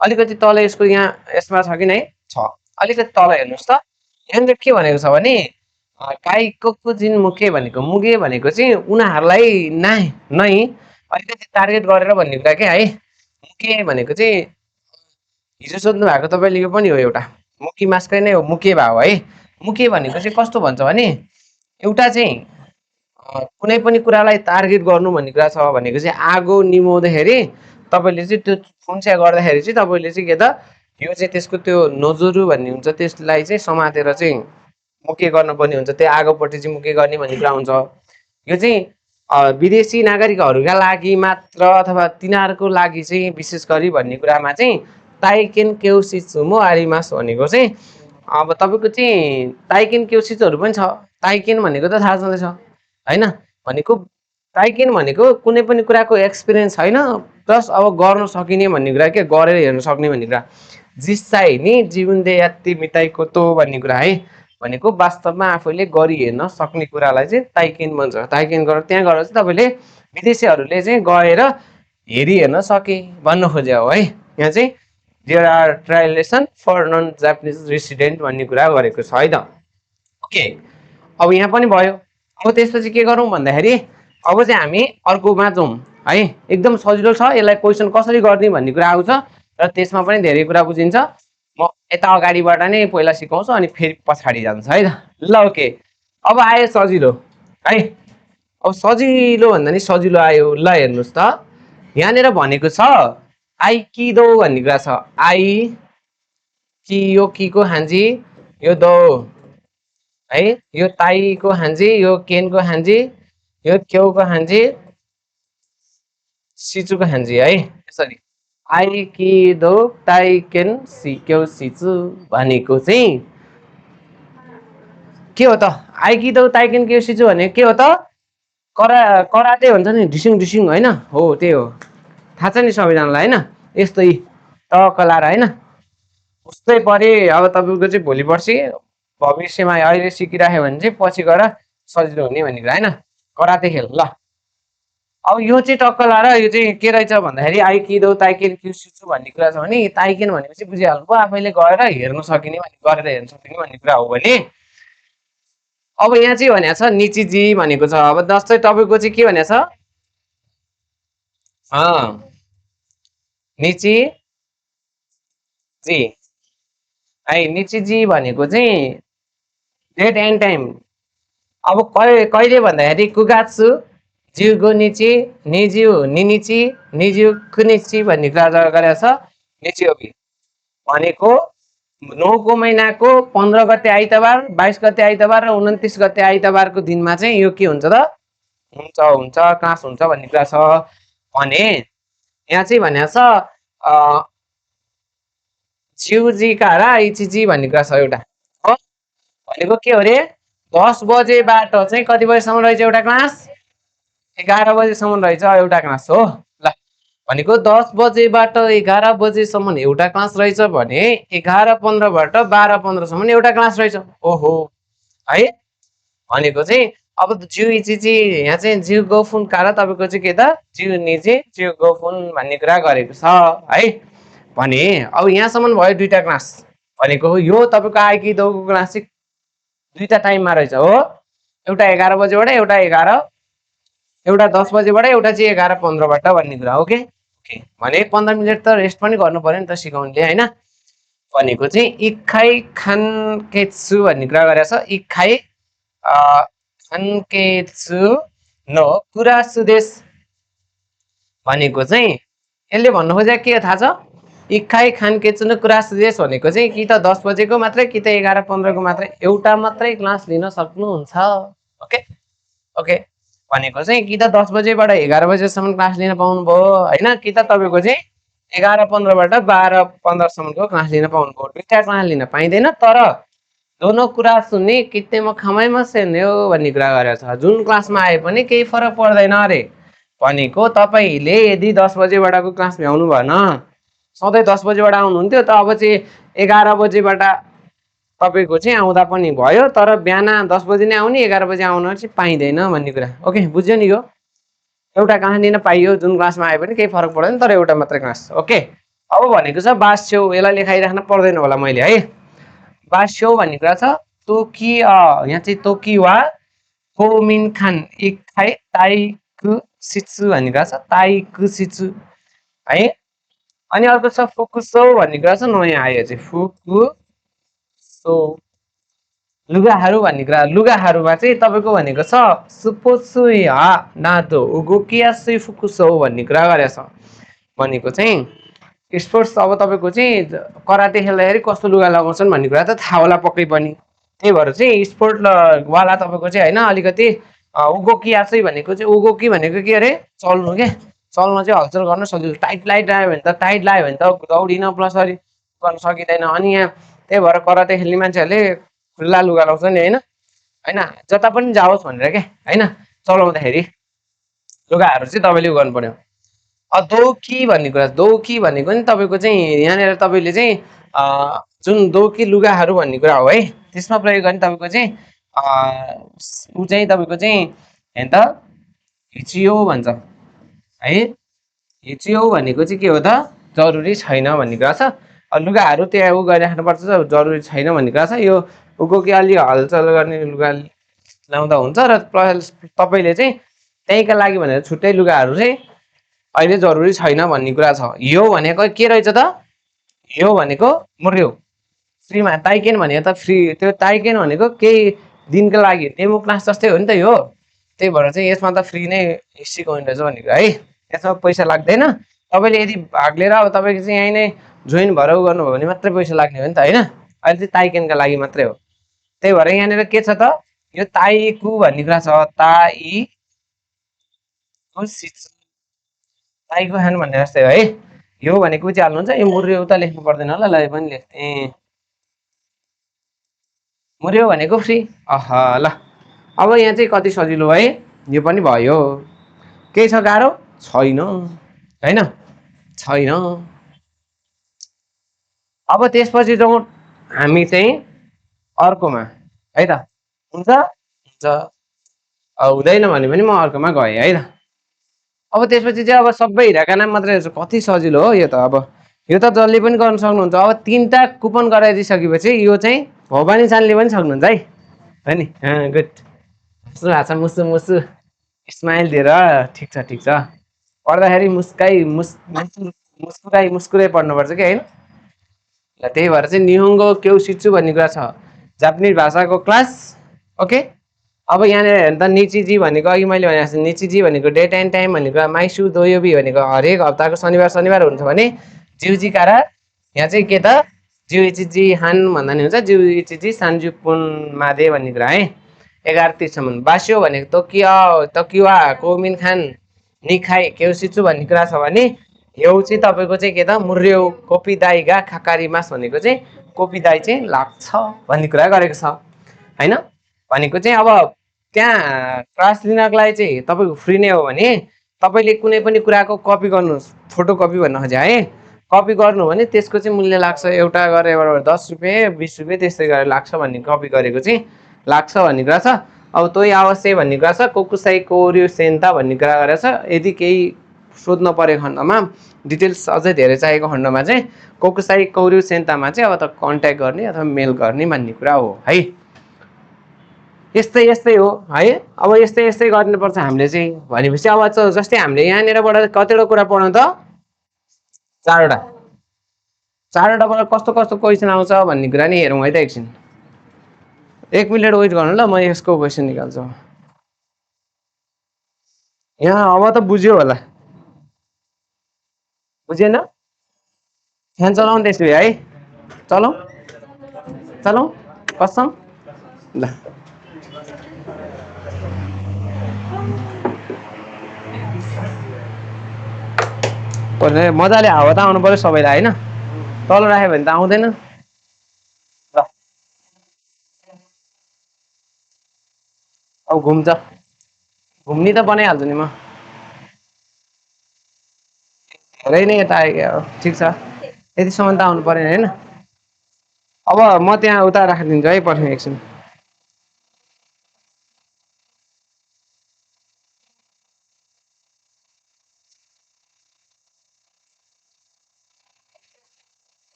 अलिकति तल यसको यहाँ यसमा छ कि नै छ, अलिकति तल हेर्नुहोस् त। यहाँनिर के भनेको छ भने काइको जिन मुखे भनेको मुगे भनेको चाहिँ उनीहरूलाई नै अलिकति टार्गेट गरेर भन्ने कुरा के है। मुखे भनेको चाहिँ हिजो सोध्नु भएको तपाईँले यो पनि हो एउटा मुखी मास्कै नै हो, मुखे भाव है। मुखे भनेको चाहिँ कस्तो भन्छ भने एउटा चाहिँ कुनै पनि कुरालाई टार्गेट गर्नु भन्ने कुरा छ भनेको चाहिँ आगो निमाउँदाखेरि तपाईँले चाहिँ त्यो फुन्स्या गर्दाखेरि चाहिँ तपाईँले चाहिँ के त यो चाहिँ त्यसको त्यो नोजोरु भन्ने हुन्छ त्यसलाई चाहिँ समातेर चाहिँ मुखे गर्नुपर्ने हुन्छ, त्यो आगोपट्टि चाहिँ मुखे गर्ने भन्ने कुरा हुन्छ। यो चाहिँ विदेशी नागरिकहरूका लागि मात्र अथवा तिनीहरूको लागि चाहिँ विशेष गरी भन्ने कुरामा चाहिँ ताइकेन केउसिचुमो आरिमास भनेको चाहिँ अब तपाईँको चाहिँ ताइकेन केउसिचुहरू पनि छ। ताइकेन भनेको त थाहा छँदैछ होइन। भनेको ताइकेन भनेको कुनै पनि कुराको एक्सपिरियन्स होइन, प्लस अब गर्न सकिने भन्ने कुरा के, गरेर हेर्न सक्ने भन्ने कुरा। जिसाई नि जीवनदे यात्ती मिताइको तो भन्ने कुरा है। भनेको वास्तवमा आफैले गरी हेर्न सक्ने कुरालाई चाहिँ ताइकेन भन्छ। ताइकेन गरेर त्यहाँ गएर चाहिँ तपाईँले विदेशीहरूले चाहिँ गएर हेरी हेर्न सके भन्न खोज्या हो है। यहाँ चाहिँ there are trial lesson for non Japanese resident भन्ने कुरा गरेको छ है त ओके। अब यहाँ पनि भयो। अब त्यसपछि के गरौँ भन्दाखेरि अब चाहिँ हामी अर्कोमा जाउँ है। एकदम सजिलो छ, यसलाई क्वेसन कसरी गर्ने भन्ने कुरा आउँछ र त्यसमा पनि धेरै कुरा बुझिन्छ। म यता अगाडिबाट नै पहिला सिकाउँछु अनि फेरि पछाडि जान्छ है त ल ओके। अब आयो सजिलो है। अब सजिलो भन्दा नि सजिलो आयो, ल हेर्नुहोस् त यहाँनिर भनेको छ आइकिदो भन्ने कुरा छ। आई कि यो किको हान्जी यो दो है, यो ताईको हान्जी यो केनको हान्जी यो क्यौको हान्जी सिचुको हान्जी है। यसरी आइकिदो ताइकेन सिक्यौ सिचु भनेको चाहिँ के हो त? आइकिदो ताइकेन क्यौ सिचु भनेको के हो त? कराते भन्छ नि, ढिसिङ ढिसिङ होइन, हो त्यही हो। थाहा छ नि सबैजनालाई होइन, यस्तै टकलाएर होइन उस्तै परे। अब तपाईँको चाहिँ भोलि पर्सि भविष्यमा अहिले सिकिराख्यो भने चाहिँ पछि गएर सजिलो हुने भन्ने कुरा होइन, कराते खेल ल। अब यो चाहिँ टक्क लाएर यो चाहिँ के रहेछ भन्दाखेरि आइकिदो ताइकेन क्युसिचु भन्ने कुरा छ भने ताइकेन भनेपछि बुझिहाल्नु आफैले गएर हेर्न सकिने गरेर हेर्न सकिने भन्ने कुरा हो भने अब यहाँ चाहिँ भनेको छ निचिजी भनेको छ। अब जस्तै तपाईँको चाहिँ के भनेको छ निची जी है। निचिजी भनेको चाहिँ डेट एन्ड टाइम। अब कहिले भन्दाखेरि कुगात्सु जिउगो निची निजिउ निनिची निजिउ कुनिची भन्ने कुरा गरेको छ निचियोबी भनेको 9को महिनाको 15 गते आइतबार 22 गते आइतबार र 29 गते आइतबारको दिनमा चाहिँ यो के हुन्छ त हुन्छ क्लास हुन्छ भन्ने कुरा छ भने यहाँ चाहिँ भनेको छ जिउजीका र इचिजी भन्ने कुरा छ एउटा हो भनेको के हो रे 10 बजेबाट चाहिँ कति बजेसम्म रहेछ एउटा क्लास 11 बजेसम्म रहेछ एउटा क्लास हो ल भनेको 10 बजेबाट 11 बजेसम्म एउटा क्लास रहेछ भने 11:15बाट 12:15 एउटा क्लास रहेछ ओहो है भनेको चाहिँ अब जिउ इचिची यहाँ चाहिँ जिउ गोफुन कार तपाईँको चाहिँ के त जिउ निजी जिउ गोफुन भन्ने कुरा गरेको छ है भने अब यहाँसम्म भयो दुईटा क्लास भनेको यो तपाईँको आइकी दौको क्लास चाहिँ दुईटा टाइममा रहेछ हो एउटा 11 बजेबाट एउटा 10 बजेबाट एउटा चाहिँ 11:15बाट भन्ने कुरा ओके भने 15 मिनट त रेस्ट पनि गर्नु पर्यो नि त सिकाउनेले होइन भनेको चाहिँ इखाइ खानकेत्सु भन्ने कुरा गरेको छ इखाइ खानकेत्सु नो कुरा सुदेश भनेको चाहिँ यसले भन्नु खोजेको के थाहा छ इखाइ खानकेत्सु नो कुरा सुदेश भनेको चाहिँ कि त 10 बजेको मात्रै कि त 11:15को मात्रै एउटा मात्रै क्लास लिन सक्नुहुन्छ ओके ओके भनेको चाहिँ कि त 10 बजेबाट 11 बजेसम्म क्लास लिन पाउनुभयो होइन कि त तपाईँको चाहिँ 11:15बाट 12:15सम्मको क्लास लिन पाउनुभयो दुईटा क्लास लिन पाइँदैन तर दोनो कुरा सुन्ने कितने म खमाइमा सेन्ने हो भन्ने कुरा गरेको छ जुन क्लासमा आए पनि केही फरक पर्दैन अरे भनेको तपाईँले यदि 10 बजेबाटको क्लास भ्याउनु भएन सधैँ 10 बजेबाट आउनुहुन्थ्यो त अब चाहिँ 11 बजेबाट तपाईँको चाहिँ आउँदा पनि भयो तर बिहान 10 बजे नै आउने 11 बजे आउन चाहिँ पाइँदैन भन्ने कुरा ओके बुझ्यो नि यो एउटा क्लास लिन पाइयो जुन क्लासमा आए पनि केही फरक पर्दैन तर एउटा मात्रै क्लास ओके अब भनेको छ बास्यौ यसलाई लेखाइराख्न पर्दैन होला मैले है बास्यौ भन्ने कुरा छ तोकी यहाँ चाहिँ तोकी वा होमिन खान इखाइ ताइकु सिचु भन्ने कुरा छ ताइकु सिचु है अनि अर्को छ फुकुसो भन्ने कुरा छ नयाँ आयो चाहिँ फुकुसो लुगाहरू भन्ने कुरा लुगाहरूमा चाहिँ तपाईँको भनेको छ सुपोसुई हा नादो उगोकियासुई फुकुसो भन्ने कुरा गरेको छ भनेको चाहिँ स्पोर्ट्स अब तपाईँको चाहिँ कराटे खेल्दाखेरि कस्तो लुगा लगाउँछन् भन्ने कुरा त थाहा होला पक्कै पनि त्यही भएर चाहिँ स्पोर्ट वाला तपाईँको चाहिँ होइन अलिकति उगोकियासुई भनेको चाहिँ उगोकी भनेको के अरे चल्नु के चल्न चाहिँ हलचल गर्न सजिलो टाइट लाइट लायो भने त टाइट लायो भने त दौडिन प्लस अरे गर्न सकिँदैन अनि यहाँ त्यही भएर कराटे खेल्ने मान्छेहरूले खुल्ला लुगा लाउँछ नि होइन होइन जता पनि जाओस् भनेर के होइन चलाउँदाखेरि लुगाहरू चाहिँ तपाईँले गर्नु पर्यो दौकी भन्ने कुरा दौकी भनेको नि तपाईँको चाहिँ यहाँनिर तपाईँले चाहिँ जुन दौकी लुगाहरू भन्ने कुरा हो है त्यसमा प्रयोग गर्ने तपाईँको चाहिँ ऊ चाहिँ तपाईँको चाहिँ हेर्नु त हिचियो भन्छ है हिचियो भनेको चाहिँ के हो त जरुरी छैन भन्ने कुरा छ लुगाहरू त्यहाँ उ गरिराख्नुपर्छ जरुरी छैन भन्ने कुरा छ यो उको कि अलि हलचल गर्ने लुगा लाउँदा हुन्छ र प्लस तपाईँले चाहिँ त्यहीका लागि भनेर छुट्टै लुगाहरू चाहिँ अहिले जरुरी छैन भन्ने कुरा छ यो भनेको के रहेछ त यो भनेको मुर्यो फ्रीमा ताइकेन भनेको त फ्री त्यो ताइकेन भनेको केही दिनको लागि डेमो क्लास जस्तै हो नि त यो त्यही भएर चाहिँ यसमा त फ्री नै सिकाउने रहेछ भन्ने कुरा है यसमा पैसा लाग्दैन तपाईँले यदि भाग लिएर अब तपाईँको चाहिँ यहीँ नै जोइन भएर गर्नुभयो भने मात्रै पैसा लाग्ने हो नि त होइन अहिले चाहिँ ताइकेनका लागि मात्रै हो त्यही भएर यहाँनिर के छ त यो ताइकु भन्ने कुरा छ ताइकु खानु भन्ने जस्तै है यो भनेको चाहिँ हाल्नुहुन्छ यो मुर्यो उता लेख्नु पर्दैन होला ल पनि लेख्थेँ मुर्यो भनेको फ्री ल अब यहाँ चाहिँ कति सजिलो है यो पनि भयो केही छ गाह्रो छैन होइन छैन अब त्यसपछि जाउँ हामी चाहिँ अर्कोमा है त हुन्छ हुन्छ हुँदैन भने पनि म अर्कोमा गएँ है त अब त्यसपछि चाहिँ अब सबै हिराका नाम मात्रै कति सजिलो हो यो त अब यो त जसले पनि गर्न सक्नुहुन्छ अब 3टा कुपन गराइदिइसकेपछि यो चाहिँ भवानी चानले पनि सक्नुहुन्छ है नि गुड हाँस्नु मुसु मुसु स्माइल दिएर ठिक छ पढ्दाखेरि मुस्कुराइ पढ्नुपर्छ कि होइन ल त्यही भएर चाहिँ निहुङ्गो केउ सिच्छु भन्ने कुरा छ जापानिज भाषाको क्लास। ओके, अब यहाँनिर हेर्नु त निचिजी भनेको अघि मैले भने जस्तो निचिजी भनेको डेट एन्ड टाइम भनेको माइसु दोयोबी भनेको हरेक हप्ताको शनिबार शनिबार हुन्छ भने जिउजिकारा यहाँ चाहिँ के त जिउइचिजी हान भन्दा नि हुन्छ जिउइचिजी सान्जुपुन मादे भन्ने कुरा है 11:30सम्म। बास्यो भनेको तोकियो तोकिवा कोमिन खान निखाइ केउसिचु भन्ने कुरा छ भने यो चाहिँ तपाईँको चाहिँ के त मुर्यो कोपिदाइगा खाकारिमास भनेको चाहिँ कोपिदाई चाहिँ लाग्छ भन्ने कुरा गरेको छ होइन। भनेको चाहिँ अब त्यहाँ क्लास लिनको लागि चाहिँ तपाईँको फ्री नै हो भने तपाईँले कुनै पनि कुराको कपी गर्नुहोस्, फोटो कपी भन्न खोजेँ है, कपी गर्नु भने त्यसको चाहिँ मूल्य लाग्छ एउटा गरेर 10 रुपियाँ 20 रुपियाँ त्यस्तै गरेर लाग्छ भन्ने कपी गरेको चाहिँ लाग्छ भन्ने कुरा छ। अब तोइ आवश्य भन्ने कुरा छ, कोकुसाई कोर्यु सेन्ता भन्ने कुरा गरेको छ। यदि केही सोध्न परेको खण्डमा डिटेल्स अझै धेरै चाहिएको खण्डमा चाहिँ कोकुसाई कोर्यु सेन्तामा चाहिँ अब त कन्ट्याक्ट गर्ने अथवा मेल गर्ने भन्ने कुरा हो है। यस्तै यस्तै हो है। अब यस्तै यस्तै गर्नुपर्छ हामीले चाहिँ भनेपछि अब जस्तै हामीले यहाँनिरबाट कतिवटा कुरा पढौँ त, चारवटाबाट कस्तो कस्तो क्वेसन आउँछ भन्ने कुरा नि हेरौँ है त एकछिन। 1 मिनट वेट गर्नु ल, म यसको क्वेसन निकाल्छु। यहाँ अब त बुझ्यो होला, बुझेन? फ्यान चलाउनु त्यसो भए है, चलाउँ चलाउँ कसम ल। मजाले हावा त आउनु पर्यो सबैलाई होइन, तल राख्यो भने त आउँदैन ल। अब घुम्छ, घुम्ने त बनाइहाल्छु नि म, धेरै नै यता आयो ठिक छ, यतिसम्म त आउनु परेन होइन। अब म त्यहाँ उता राखिदिन्छु है पर्खिनु एकछिन।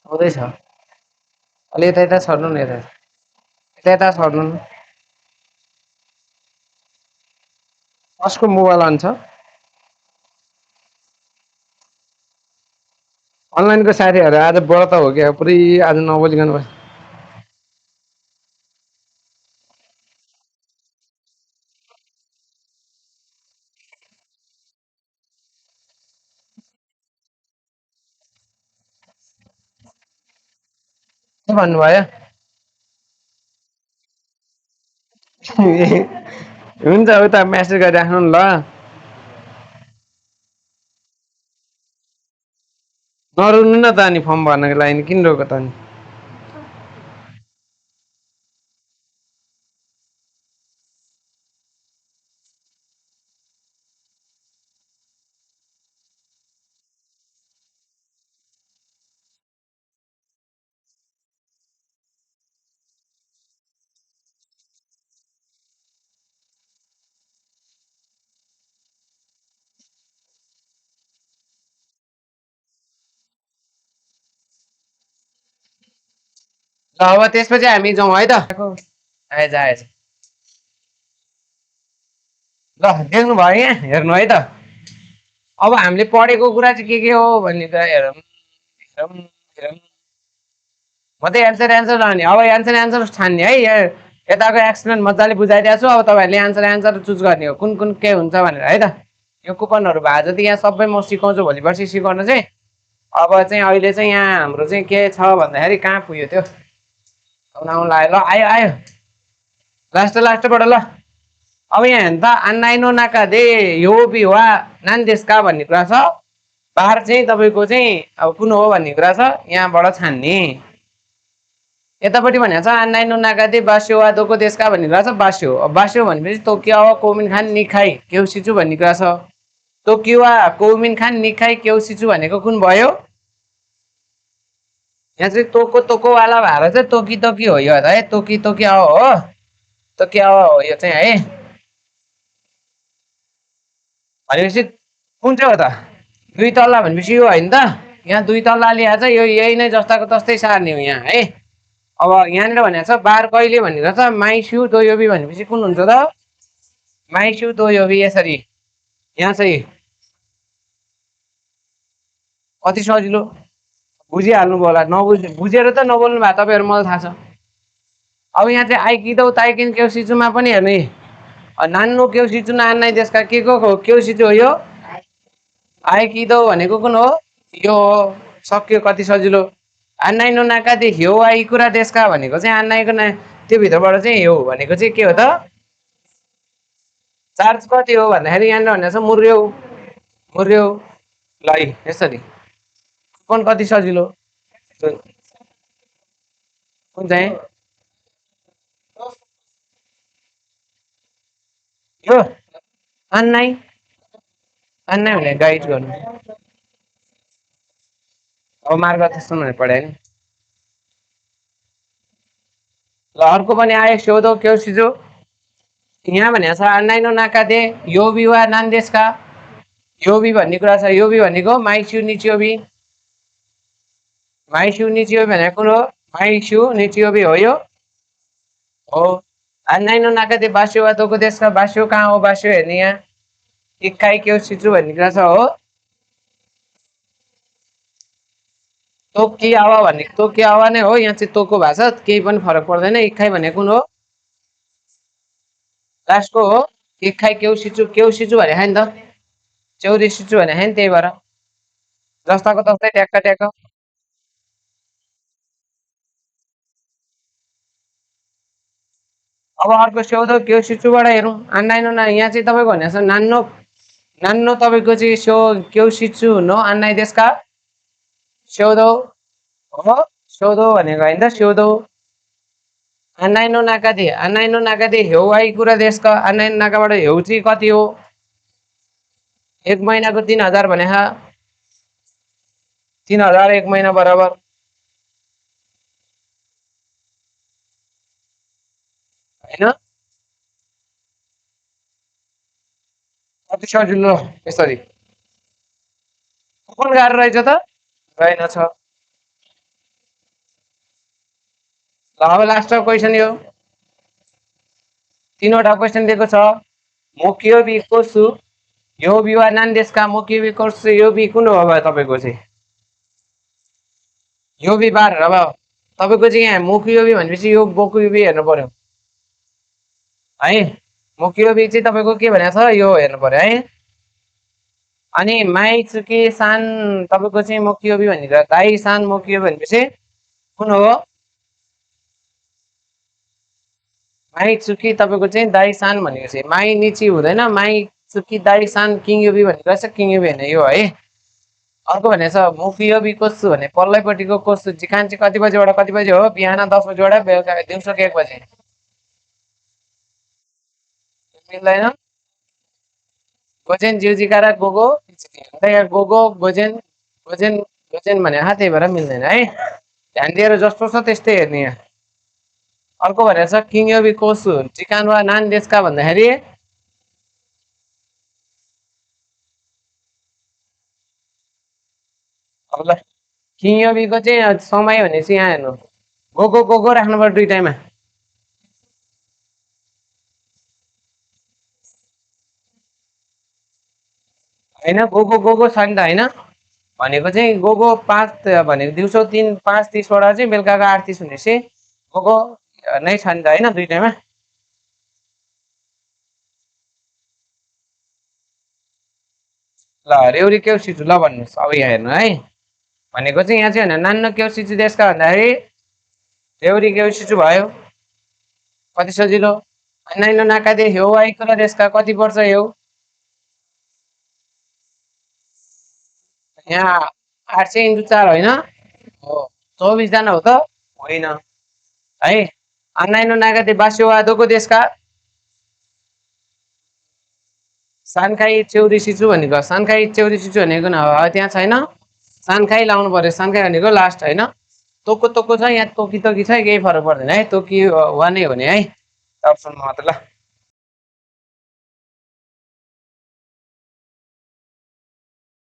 आउँदैछ, अलि यता यता सर्नु न, यता यता यता सर्नु न। कसको मोबाइल अन छ? अनलाइनको साथीहरू आज व्रत हो क्या, पुरै आज नबोलिकन बस। के भन्नुभयो? हुन्छ उता म्यासेज गरिराख्नु नि ल। नरुनु न त अनि, फर्म भर्नको लागि किन रोको त अनि। ल अब त्यसपछि हामी जाउँ है त। आएछ आएछ ल, देख्नु भयो यहाँ, हेर्नु है त। अब हामीले पढेको कुरा चाहिँ के हो भन्ने कुरा हेरौँ हेरौँ हेरौँ। म त एन्सर लाने, अब एन्सर छान्ने है। यताको एक्सप्लेन मजाले बुझाइदिएको छु, अब तपाईँहरूले एन्सर चुज गर्ने हो कुन कुन के हुन्छ भनेर है त। यो कुपनहरू भए जति यहाँ सबै म सिकाउँछु भोलि पर्सि सिकाउन चाहिँ। अब चाहिँ अहिले चाहिँ यहाँ हाम्रो चाहिँ के छ भन्दाखेरि कहाँ पुग्यो त्यो, आउनु लाग्यो ल, आयो आयो लास्टबाट ल। अब यहाँ हेर्नु त, अन्नाइनो नाका दे यो बिवा नान देशका भन्ने कुरा छ। बार चाहिँ तपाईँको चाहिँ अब कुन हो भन्ने कुरा छ, यहाँबाट छान्ने। यतापट्टि भनेको छ अन्नाइनो नाका दे बास्यो वा दोको देशका भन्ने कुरा छ, बास्यो। अब बास्यो भनेपछि तोकियो कोमिन खान निखाइ केउसिचु भन्ने कुरा छ। तोकियो कोमिन खान निखाइ केउसिचु भनेको कुन भयो? यहाँ चाहिँ तोकोवाला भएर चाहिँ तोकी तोकी हो यो है, तोकी तोकी हो, तोकी हो यो चाहिँ है। भनेपछि कुन चाहिँ हो त? 2 तल्ला भनेपछि यो होइन त, यहाँ 2 तल्ला ल्याएर चाहिँ यो यही नै जस्ताको तस्तै सार्ने हो यहाँ है। अब यहाँनिर भनेको छ बार कहिले भनेको छ माइस्यु दोयोबी भनेपछि कुन हुन्छ त? माइस्यु दोयोबी। यसरी यहाँ चाहिँ कति सजिलो बुझिहाल्नु भयो होला बुझेर त नबोल्नु भयो तपाईँहरू मलाई थाहा छ अब यहाँ चाहिँ आइकिदौ ताइकिन केउसिचुमा पनि हेर्ने नान्नु केउसिचु नान्नाइ देशका के को केउसिचु हो यो आइकिदौ भनेको कुन हो यो हो सक्यो कति सजिलो आन्नाइ नो नाकादे ह्यो आई कुरा देशका भनेको चाहिँ आन्नाइको त्यो भित्रबाट चाहिँ ह्यो भनेको चाहिँ के हो त चार्ज कति हो भन्दाखेरि यहाँनिर भनेको छ मुर्यौ मुर्यौ ल यसरी कुन कति सजिलो कुन चाहिँ यो अन्नाइ अन्नाइ भने गाइड गर्नु अब मार्ग त्यस्तो भने पढायो नि ल अर्को पनि आयो सोधो केउसिजो यहाँ भनेको छ अन्नाइनो नाकादे योबी वा नान्देशका योबी भन्ने कुरा छ योबी भनेको माइस्यु निचियोबी माइस्यु निचियोबी भनेको कुन हो माइस्यु निचियोबी हो यो हो अन्नाइनो नाकादे बास्यो वा तोको देशका बास्यो कहाँ हो बास्यो हेर्ने यहाँ इकाइ केउसिचु भन्ने कुरा छ हो तोकियावा भन्ने तोकियावा नै हो यहाँ चाहिँ तोको भाषा केही पनि फरक पर्दैन इकाइ भनेको कुन हो लास्टको हो इकाइ केउसिचु केउसिचु भने नि त चौरिसिचु भने नि त्यही भएर जस्ताको तस्तै ट्याक्क ट्याक्क अब अर्को स्यौदो केउसिचुबाट हेरौँ अन्नाइनो ना यहाँ चाहिँ तपाईँको भनेको छ नान्नो नान्नो तपाईँको चाहिँ स्यो केउसिचु नो अन्नाइ देशका स्यौदो हो स्यौदो भनेको होइन त स्यौदो अन्नाइनो नाकादे हेउ आई कुरा देशका अन्नाइनो नाकाबाट हेउ चाहिँ कति हो एक महिनाको 3000 भने 3000 एक महिना बराबर होइन कति सजिलो यसरी कुन गाह्रो रहेछ त रहेनछ ल अब लास्ट क्वेसन यो 3वटा क्वेसन दिएको छ मोकियोबी कोसु यो बिवा नान्देशका मोकियोबी कोसु यो बी कुन हो अब तपाईँको चाहिँ यो बी बार अब तपाईँको चाहिँ यहाँ मोकियोबी भनेपछि यो बोकुयोबी हेर्नु पर्यो है मोकियोबी चाहिँ तपाईँको के भनेको छ यो हेर्नु पर्यो है अनि माइचुकी सान तपाईँको चाहिँ मोकियोबी भनेको दाई सान मोकियोबी भनेपछि कुन हो माइचुकी तपाईँको चाहिँ दाई सान भनेको चाहिँ माइ निची हुँदैन माइचुकी दाई सान किङयोबी भनेको छ किङयोबी भने यो है अर्को भनेको छ मोकियोबी कोसु भने पल्लैपट्टिको कोसु चिकान चाहिँ कति बजीबाट कति बजी हो बिहान 10 बजीबाट बेलुका दिउँसोको 1 बजे मिल्दैन गोजेन जिउजिका र गोगो यहाँ गोगो गोजेन गोजेन गोजेन भने त्यही भएर मिल्दैन है ध्यान दिएर जस्तो छ त्यस्तै हेर्ने यहाँ अर्को भनेको छ किङयोबी कोसु चिकान वा नान देशका भन्दाखेरि अब ल किङयोबीको चाहिँ समय भनेपछि यहाँ हेर्नु गोगो गोगो राख्नु पर्यो दुईटैमा होइन गोगो गोगो छ नि त होइन भनेको चाहिँ गोगो 5 भनेको दिउँसो 5:30बाट चाहिँ बेलुकाको 8:30 हुनेपछि गोगो नै छ नि त होइन दुईटैमा ल रेउरी केउसिचु ल भन्नुहोस् अब यहाँ हेर्नु है भनेको चाहिँ यहाँ चाहिँ नान्नो केउसिचु देशका भन्दाखेरि रेउरी केउसिचु भयो कति सजिलो अन्नाइनो नाकादे हेउ आई कुरा देशका कति पर्छ हेउ यहाँ 800 × 4 होइन हो 24 जना हो त होइन है अन्नाइनो नाकादे बास्यो वा दोको देशका सानखाई चौरिसिचु भनेको सानखाई चौरिसिचु भनेको न त्यहाँ छैन सानखाई लाउनु पर्यो सानखाई भनेको लास्ट होइन तोको तोको छ यहाँ तोकी तोकी छ केही फरक पर्दैन है तोकी वा नै हो नि है अप्सनमा मात्र ल